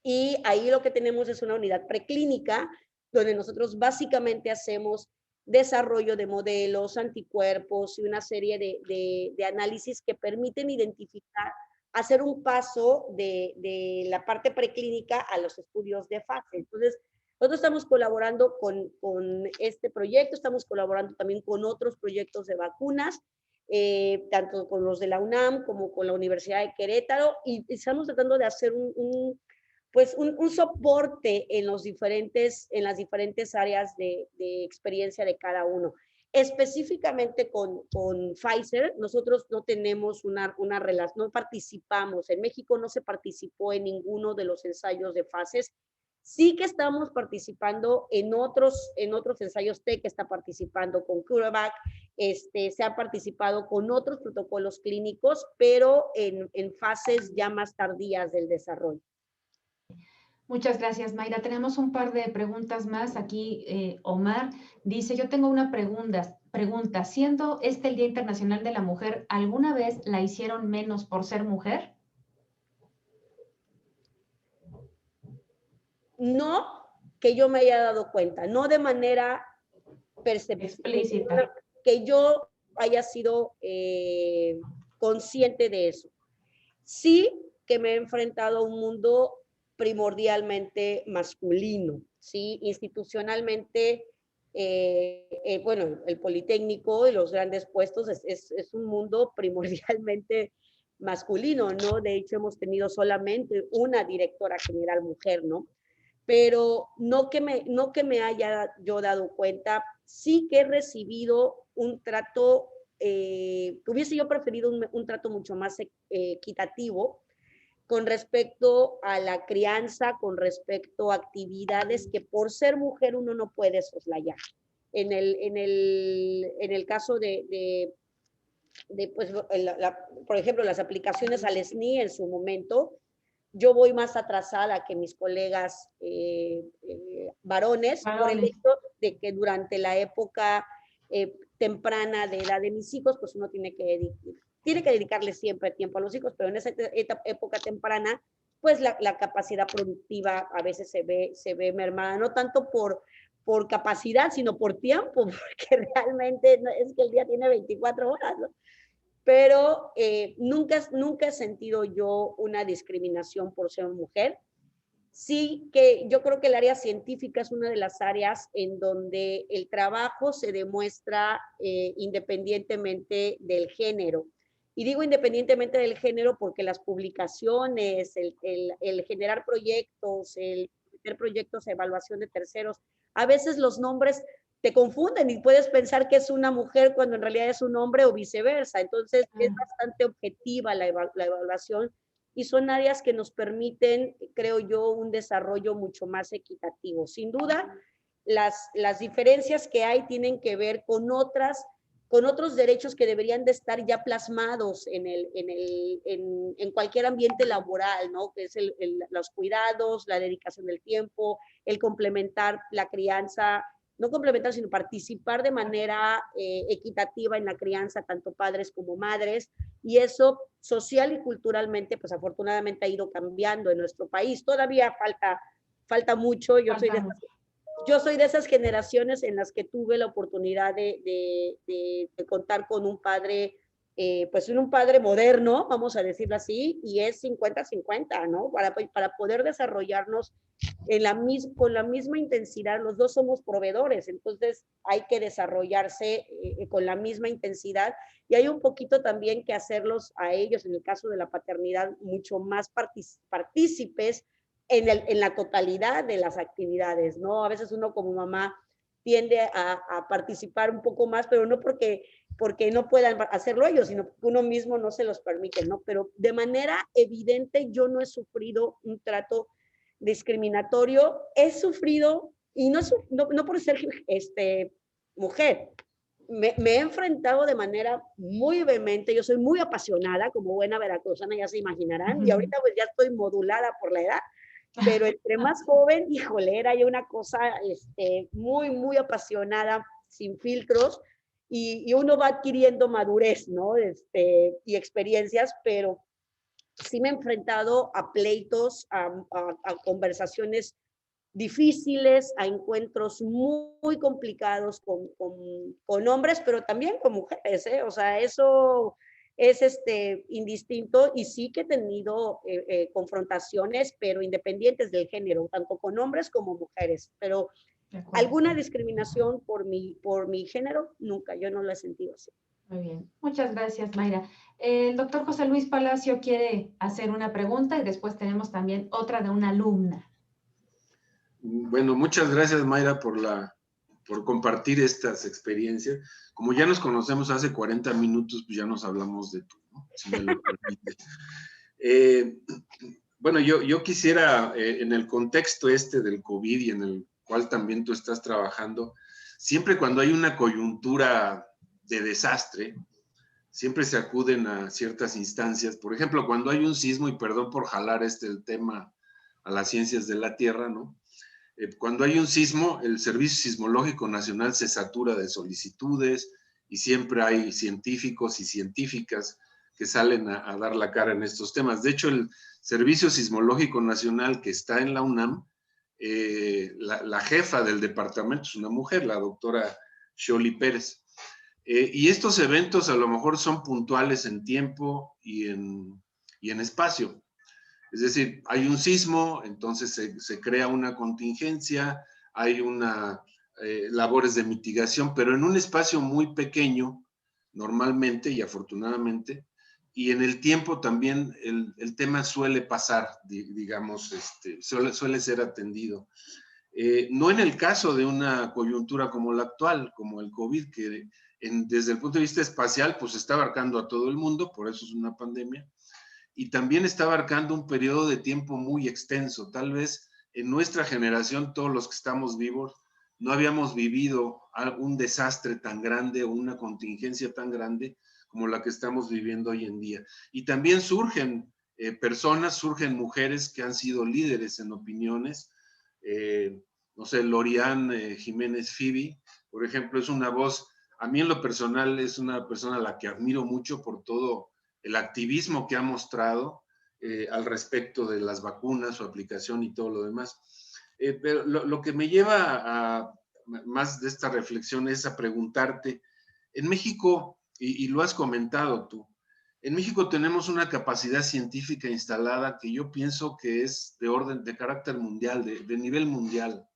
Y ahí lo que tenemos es una unidad preclínica, donde nosotros básicamente hacemos desarrollo de modelos, anticuerpos y una serie de análisis que permiten identificar, hacer un paso de la parte preclínica a los estudios de fase. Entonces, nosotros estamos colaborando con este proyecto, estamos colaborando también con otros proyectos de vacunas, tanto con los de la UNAM como con la Universidad de Querétaro, y estamos tratando de hacer un soporte en las diferentes áreas de experiencia de cada uno. Específicamente con Pfizer, nosotros no tenemos una relación, no participamos, en México no se participó en ninguno de los ensayos de fases. Sí que estamos participando en otros ensayos. TEC está participando con CureVac, se ha participado con otros protocolos clínicos, pero en fases ya más tardías del desarrollo.
Muchas gracias, Mayra. Tenemos un par de preguntas más. Aquí Omar dice, yo tengo una pregunta. Siendo este el Día Internacional de la Mujer, ¿alguna vez la hicieron menos por ser mujer?
No que yo me haya dado cuenta, no de manera
explícita,
que yo haya sido consciente de eso. Sí que me he enfrentado a un mundo primordialmente masculino, ¿sí? Institucionalmente, bueno, el Politécnico y los grandes puestos es un mundo primordialmente masculino, ¿no? De hecho, hemos tenido solamente una directora general mujer, ¿no? Pero no que me haya yo dado cuenta, sí que he recibido un trato, hubiese yo preferido un trato mucho más equitativo con respecto a la crianza, con respecto a actividades que por ser mujer uno no puede soslayar. En el caso de pues, por ejemplo, las aplicaciones al SNI en su momento, yo voy más atrasada que mis colegas varones por el hecho de que durante la época temprana de edad de mis hijos, pues uno tiene que dedicarle siempre tiempo a los hijos, pero en esa época temprana, pues la capacidad productiva a veces se ve mermada, no tanto por capacidad, sino por tiempo, porque realmente es que el día tiene 24 horas, ¿no? Pero nunca he sentido yo una discriminación por ser mujer. Sí que yo creo que el área científica es una de las áreas en donde el trabajo se demuestra independientemente del género. Y digo independientemente del género porque las publicaciones, el generar proyectos, el meter proyectos a evaluación de terceros, a veces los nombres te confunden y puedes pensar que es una mujer cuando en realidad es un hombre o viceversa. Entonces es bastante objetiva la evaluación y son áreas que nos permiten, creo yo, un desarrollo mucho más equitativo. Sin duda, las diferencias que hay tienen que ver con otros derechos que deberían de estar ya plasmados en cualquier ambiente laboral, ¿no? Que es los cuidados, la dedicación del tiempo, el complementar la crianza, no complementar, sino participar de manera equitativa en la crianza, tanto padres como madres, y eso social y culturalmente, pues afortunadamente ha ido cambiando en nuestro país. Todavía falta mucho. Yo soy de esas generaciones en las que tuve la oportunidad de contar con un padre, pues un padre moderno, vamos a decirlo así, y es 50-50, ¿no? Para poder desarrollarnos con la misma intensidad. Los dos somos proveedores, entonces hay que desarrollarse con la misma intensidad y hay un poquito también que hacerlos a ellos, en el caso de la paternidad, mucho más partícipes en la totalidad de las actividades, ¿no? A veces uno como mamá tiende a participar un poco más, pero no porque no puedan hacerlo ellos, sino porque uno mismo no se los permite, ¿no? Pero de manera evidente yo no he sufrido un trato discriminatorio, he sufrido, y no por ser mujer, me he enfrentado de manera muy vehemente. Yo soy muy apasionada, como buena veracruzana, ya se imaginarán, y ahorita pues ya estoy modulada por la edad, pero entre más joven, híjole, era yo una cosa muy, muy apasionada, sin filtros, y uno va adquiriendo madurez, ¿no? Y experiencias, pero sí me he enfrentado a pleitos, a conversaciones difíciles, a encuentros muy complicados con hombres, pero también con mujeres, ¿eh? O sea, eso es indistinto, y sí que he tenido confrontaciones, pero independientes del género, tanto con hombres como mujeres, pero alguna discriminación por mi género, nunca, yo no la he sentido así.
Muy bien, muchas gracias, Mayra. El doctor José Luis Palacio quiere hacer una pregunta y después tenemos también otra de una alumna.
Bueno, muchas gracias, Mayra, por la por compartir estas experiencias. Como ya nos conocemos hace 40 minutos, pues ya nos hablamos de tú, ¿no? Si me lo permite. Bueno, yo quisiera, en el contexto este del COVID y en el cual también tú estás trabajando, siempre cuando hay una coyuntura de desastre, siempre se acuden a ciertas instancias. Por ejemplo, cuando hay un sismo, y perdón por jalar el tema a las ciencias de la Tierra, ¿no? Cuando hay un sismo, el Servicio Sismológico Nacional se satura de solicitudes y siempre hay científicos y científicas que salen a dar la cara en estos temas. De hecho, el Servicio Sismológico Nacional que está en la UNAM, la jefa del departamento es una mujer, la doctora Xoli Pérez. Y estos eventos a lo mejor son puntuales en tiempo y en espacio. Es decir, hay un sismo, entonces se crea una contingencia, hay labores de mitigación, pero en un espacio muy pequeño, normalmente y afortunadamente, y en el tiempo también el tema suele pasar, digamos, suele ser atendido. No en el caso de una coyuntura como la actual, como el COVID, que desde el punto de vista espacial, pues está abarcando a todo el mundo, por eso es una pandemia, y también está abarcando un periodo de tiempo muy extenso. Tal vez en nuestra generación, todos los que estamos vivos, no habíamos vivido un desastre tan grande o una contingencia tan grande como la que estamos viviendo hoy en día. Y también surgen personas, surgen mujeres que han sido líderes en opiniones. No sé, Lorian Jiménez Fibi, por ejemplo, es una voz, a mí en lo personal es una persona a la que admiro mucho por todo el activismo que ha mostrado al respecto de las vacunas, su aplicación y todo lo demás. Pero lo que me lleva a más de esta reflexión es a preguntarte, en México, y lo has comentado tú, en México tenemos una capacidad científica instalada que yo pienso que es de carácter mundial, de nivel mundial.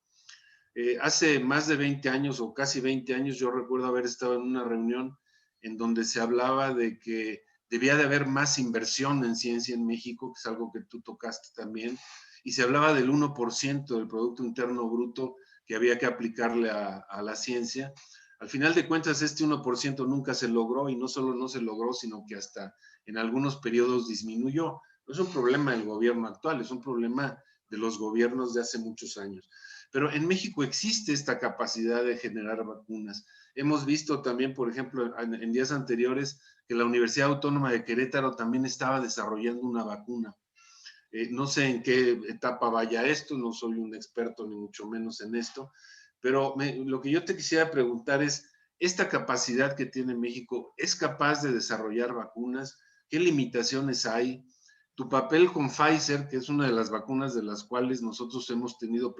Hace más de 20 años o casi 20 años yo recuerdo haber estado en una reunión en donde se hablaba de que debía de haber más inversión en ciencia en México, que es algo que tú tocaste también, y se hablaba del 1% del Producto Interno Bruto que había que aplicarle a la ciencia. Al final de cuentas, este 1% nunca se logró, y no solo no se logró, sino que hasta en algunos periodos disminuyó. No es un problema del gobierno actual, es un problema de los gobiernos de hace muchos años. Pero en México existe esta capacidad de generar vacunas. Hemos visto también, por ejemplo, en días anteriores, que la Universidad Autónoma de Querétaro también estaba desarrollando una vacuna. No sé en qué etapa vaya esto, no soy un experto ni mucho menos en esto, pero lo que yo te quisiera preguntar es, ¿esta capacidad que tiene México es capaz de desarrollar vacunas? ¿Qué limitaciones hay? Tu papel con Pfizer, que es una de las vacunas de las cuales nosotros hemos tenido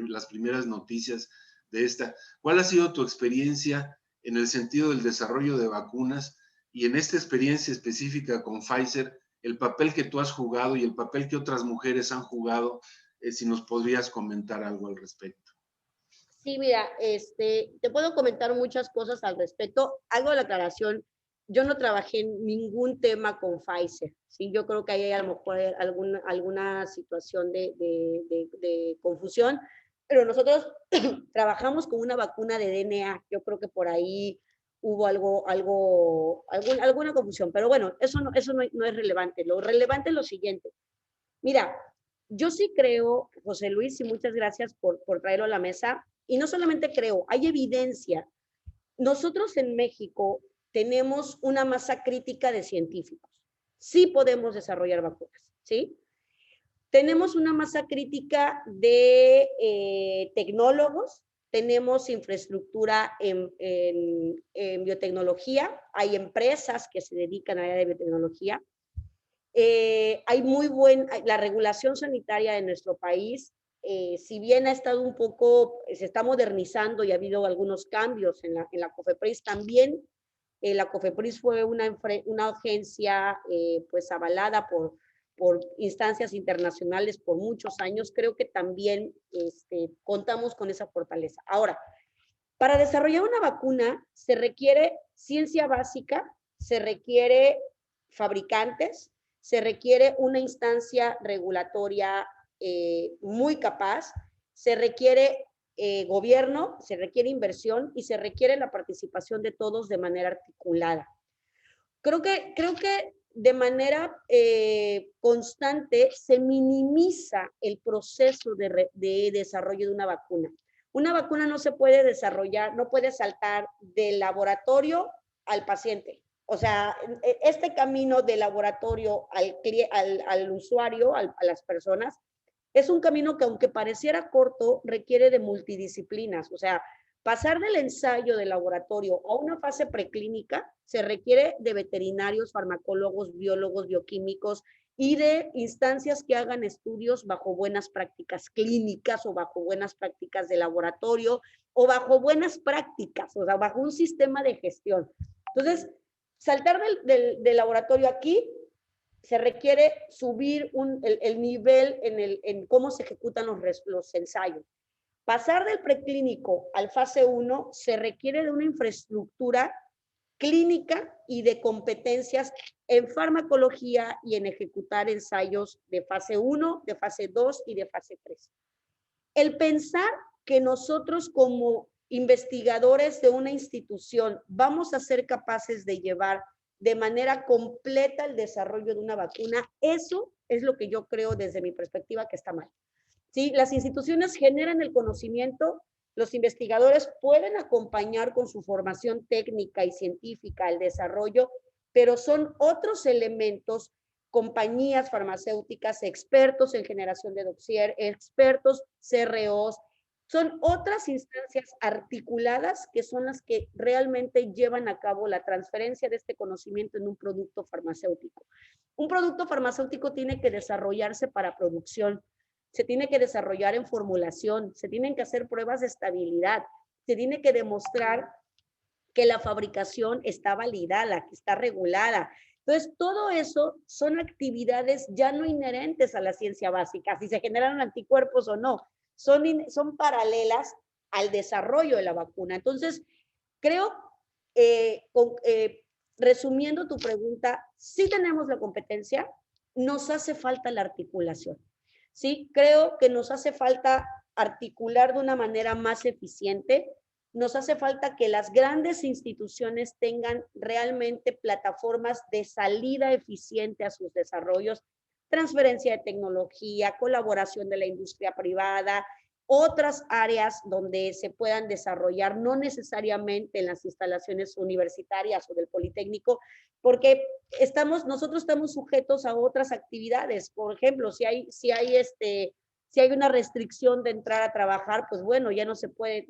las primeras noticias de esta, ¿cuál ha sido tu experiencia en el sentido del desarrollo de vacunas y en esta experiencia específica con Pfizer, el papel que tú has jugado y el papel que otras mujeres han jugado, si nos podrías comentar algo al respecto?
Sí, mira, te puedo comentar muchas cosas al respecto. Hago la aclaración, yo no trabajé en ningún tema con Pfizer, ¿sí? Yo creo que ahí hay a lo mejor alguna situación de confusión, pero nosotros trabajamos con una vacuna de DNA. Yo creo que por ahí hubo alguna confusión, pero bueno, eso no es relevante. Lo relevante es lo siguiente. Mira, yo sí creo, José Luis, y muchas gracias por traerlo a la mesa, y no solamente creo, hay evidencia. Nosotros en México tenemos una masa crítica de científicos. Sí podemos desarrollar vacunas, ¿sí? Tenemos una masa crítica de tecnólogos, tenemos infraestructura en biotecnología, hay empresas que se dedican a la área de biotecnología. Hay la regulación sanitaria de nuestro país, si bien ha estado un poco, se está modernizando y ha habido algunos cambios en la COFEPRIS, también la COFEPRIS fue una agencia pues avalada por instancias internacionales por muchos años. Creo que también contamos con esa fortaleza. Ahora, para desarrollar una vacuna se requiere ciencia básica, se requiere fabricantes, se requiere una instancia regulatoria muy capaz, se requiere gobierno, se requiere inversión y se requiere la participación de todos de manera articulada. Creo que de manera constante se minimiza el proceso de desarrollo de una vacuna. Una vacuna no se puede desarrollar, no puede saltar del laboratorio al paciente. O sea, este camino del laboratorio al usuario, a las personas, es un camino que, aunque pareciera corto, requiere de multidisciplinas. O sea, pasar del ensayo de laboratorio a una fase preclínica se requiere de veterinarios, farmacólogos, biólogos, bioquímicos y de instancias que hagan estudios bajo buenas prácticas clínicas o bajo buenas prácticas de laboratorio o bajo buenas prácticas, o sea, bajo un sistema de gestión. Entonces, saltar del laboratorio aquí se requiere subir el nivel en cómo se ejecutan los ensayos. Pasar del preclínico al fase 1 se requiere de una infraestructura clínica y de competencias en farmacología y en ejecutar ensayos de fase 1, de fase 2 y de fase 3. El pensar que nosotros como investigadores de una institución vamos a ser capaces de llevar de manera completa el desarrollo de una vacuna, eso es lo que yo creo desde mi perspectiva que está mal. ¿Sí? Las instituciones generan el conocimiento, los investigadores pueden acompañar con su formación técnica y científica el desarrollo, pero son otros elementos, compañías farmacéuticas, expertos en generación de dossier, expertos, CROs, son otras instancias articuladas que son las que realmente llevan a cabo la transferencia de este conocimiento en un producto farmacéutico. Un producto farmacéutico tiene que desarrollarse para producción, se tiene que desarrollar en formulación, se tienen que hacer pruebas de estabilidad, se tiene que demostrar que la fabricación está validada, que está regulada. Entonces, todo eso son actividades ya no inherentes a la ciencia básica, si se generan anticuerpos o no, son paralelas al desarrollo de la vacuna. Entonces, creo, resumiendo tu pregunta, sí tenemos la competencia, nos hace falta la articulación. Sí, creo que nos hace falta articular de una manera más eficiente, nos hace falta que las grandes instituciones tengan realmente plataformas de salida eficiente a sus desarrollos, transferencia de tecnología, colaboración de la industria privada, otras áreas donde se puedan desarrollar, no necesariamente en las instalaciones universitarias o del Politécnico, porque nosotros estamos sujetos a otras actividades. Por ejemplo, si hay una restricción de entrar a trabajar, pues bueno, ya no se puede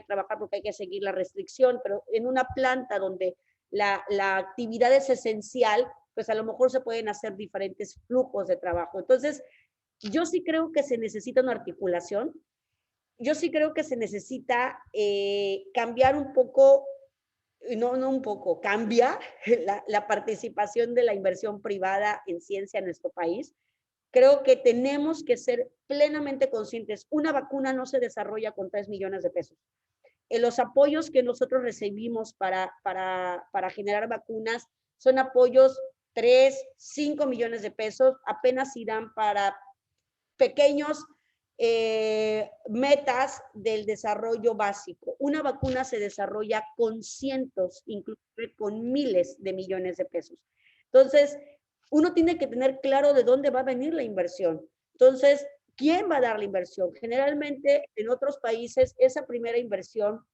trabajar porque hay que seguir la restricción, pero en una planta donde la actividad es esencial, pues a lo mejor se pueden hacer diferentes flujos de trabajo. Entonces, yo sí creo que se necesita una articulación, yo sí creo que se necesita cambiar un poco, cambiar la participación de la inversión privada en ciencia en nuestro país. Creo que tenemos que ser plenamente conscientes. Una vacuna no se desarrolla con 3 millones de pesos. Los apoyos que nosotros recibimos para generar vacunas son apoyos 3, 5 millones de pesos, apenas irán para pequeños metas del desarrollo básico. Una vacuna se desarrolla con cientos, inclusive con miles de millones de pesos. Entonces, uno tiene que tener claro de dónde va a venir la inversión. Entonces, ¿quién va a dar la inversión? Generalmente, en otros países, esa primera inversión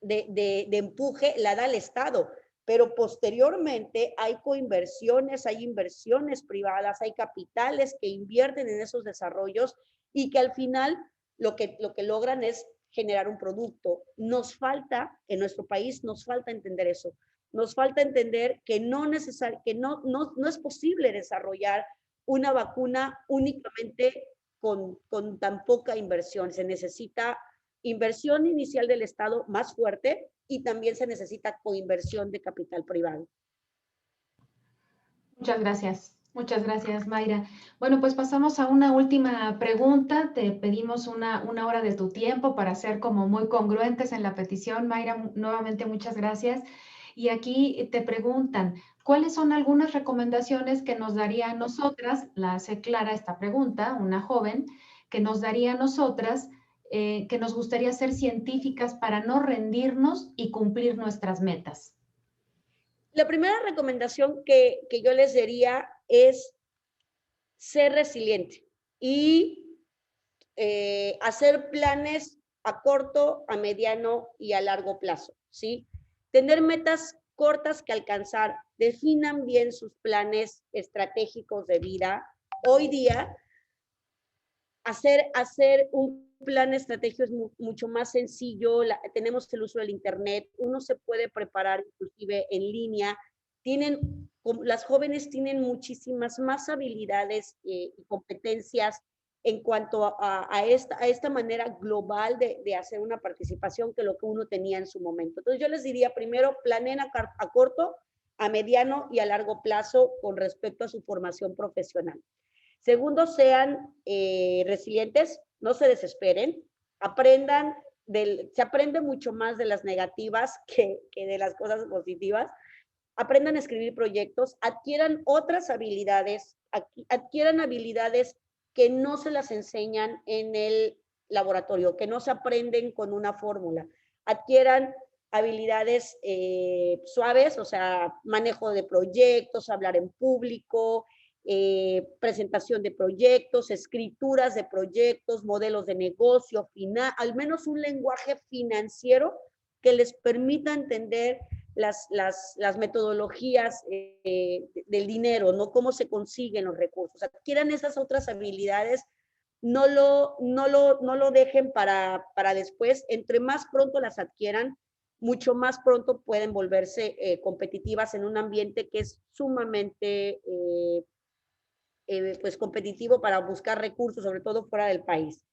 de empuje la da el Estado, pero posteriormente hay coinversiones, hay inversiones privadas, hay capitales que invierten en esos desarrollos y que al final lo que logran es generar un producto. Nos falta, en nuestro país, nos falta entender eso. Nos falta entender que no es posible desarrollar una vacuna únicamente con tan poca inversión. Se necesita inversión inicial del Estado más fuerte y también se necesita coinversión de capital privado.
Muchas gracias, Mayra. Bueno, pues pasamos a una última pregunta. Te pedimos una hora de tu tiempo para ser como muy congruentes en la petición. Mayra, nuevamente muchas gracias. Y aquí te preguntan, ¿cuáles son algunas recomendaciones que nos daría a nosotras, la hace Clara esta pregunta, una joven, que nos daría a nosotras que nos gustaría ser científicas para no rendirnos y cumplir nuestras metas?
La primera recomendación que yo les daría es ser resiliente y hacer planes a corto, a mediano y a largo plazo, ¿sí? Tener metas cortas que alcanzar, definan bien sus planes estratégicos de vida. Hoy día, hacer un plan estratégico es mucho más sencillo, tenemos el uso del internet, uno se puede preparar inclusive en línea, las jóvenes tienen muchísimas más habilidades y competencias en cuanto a esta manera global de hacer una participación que lo que uno tenía en su momento. Entonces yo les diría, primero, planeen a corto, a mediano y a largo plazo con respecto a su formación profesional. Segundo, sean resilientes, no se desesperen, se aprende mucho más de las negativas que de las cosas positivas. Aprendan a escribir proyectos, adquieran otras habilidades, adquieran habilidades que no se las enseñan en el laboratorio, que no se aprenden con una fórmula. Adquieran habilidades suaves, o sea, manejo de proyectos, hablar en público, presentación de proyectos, escrituras de proyectos, modelos de negocio, al menos un lenguaje financiero que les permita entender las metodologías del dinero, ¿no? Cómo se consiguen los recursos. Adquieran esas otras habilidades, no lo dejen para después. Entre más pronto las adquieran, mucho más pronto pueden volverse competitivas en un ambiente que es sumamente pues competitivo para buscar recursos, sobre todo fuera del país.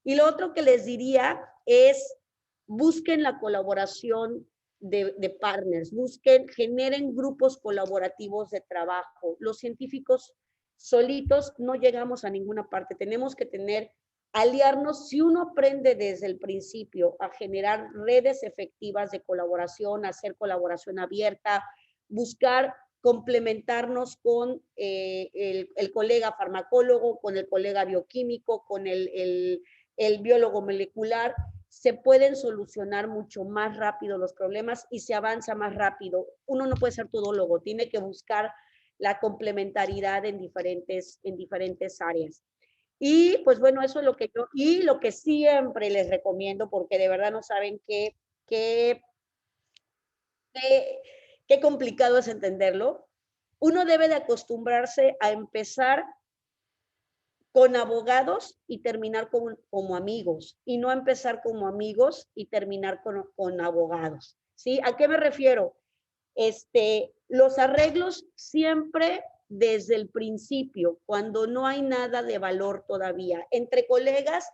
Y lo otro que les diría es, busquen la colaboración de partners, generen grupos colaborativos de trabajo. Los científicos solitos no llegamos a ninguna parte, tenemos que aliarnos. Si uno aprende desde el principio a generar redes efectivas de colaboración, hacer colaboración abierta, buscar complementarnos con el colega farmacólogo, con el colega bioquímico, con el biólogo molecular, se pueden solucionar mucho más rápido los problemas y se avanza más rápido. Uno no puede ser todólogo, tiene que buscar la complementariedad en diferentes áreas. Y pues bueno, eso es lo que siempre les recomiendo, porque de verdad no saben qué complicado es entenderlo. Uno debe de acostumbrarse a empezar con abogados y terminar como amigos, y no empezar como amigos y terminar con abogados, ¿sí? ¿A qué me refiero? Los arreglos siempre desde el principio, cuando no hay nada de valor todavía. Entre colegas,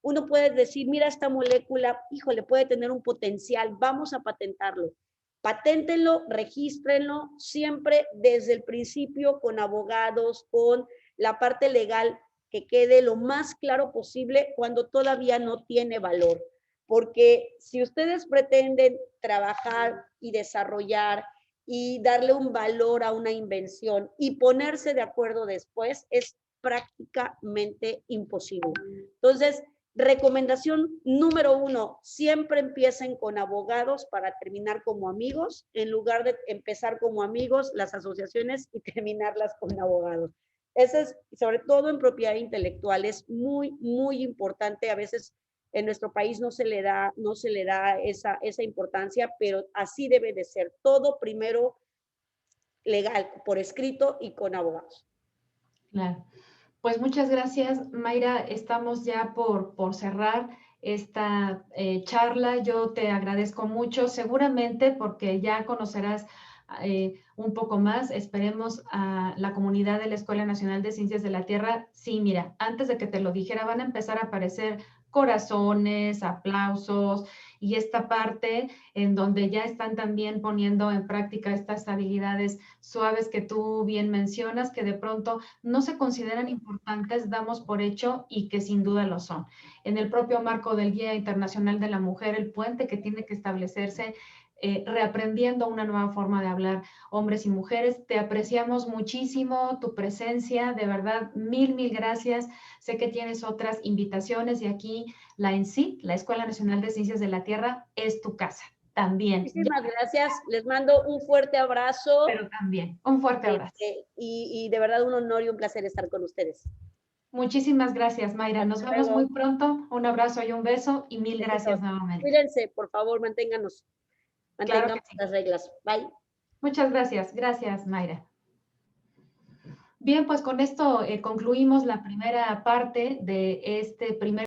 uno puede decir, mira, esta molécula, híjole, puede tener un potencial, vamos a patentarlo. Paténtenlo, regístrenlo, siempre desde el principio con abogados, con la parte legal, que quede lo más claro posible cuando todavía no tiene valor. Porque si ustedes pretenden trabajar y desarrollar y darle un valor a una invención y ponerse de acuerdo después, es prácticamente imposible. Entonces, recomendación número 1, siempre empiecen con abogados para terminar como amigos, en lugar de empezar como amigos las asociaciones y terminarlas con abogados. Eso es, sobre todo en propiedad intelectual, es muy, muy importante. A veces en nuestro país no se le da esa importancia, pero así debe de ser. Todo primero legal, por escrito y con abogados.
Claro. Pues muchas gracias, Mayra. Estamos ya por cerrar esta charla. Yo te agradezco mucho, seguramente porque ya conocerás un poco más. Esperemos a la comunidad de la Escuela Nacional de Ciencias de la Tierra. Sí, mira, antes de que te lo dijera, van a empezar a aparecer corazones, aplausos y esta parte en donde ya están también poniendo en práctica estas habilidades suaves que tú bien mencionas, que de pronto no se consideran importantes, damos por hecho y que sin duda lo son. En el propio marco del Día Internacional de la Mujer, el puente que tiene que establecerse reaprendiendo una nueva forma de hablar hombres y mujeres. Te apreciamos muchísimo tu presencia, de verdad, mil gracias. Sé que tienes otras invitaciones y aquí la ENCIT, la Escuela Nacional de Ciencias de la Tierra, es tu casa también.
Muchísimas gracias, les mando un fuerte abrazo.
Pero también, un fuerte abrazo.
Y de verdad un honor y un placer estar con ustedes.
Muchísimas gracias, Mayra. Nos vemos muy pronto. Un abrazo y un beso y mil gracias nuevamente.
Cuídense, por favor, mantengamos
Claro que sí.
las reglas. Bye.
Muchas gracias. Gracias, Mayra. Bien, pues con esto concluimos la primera parte de este primer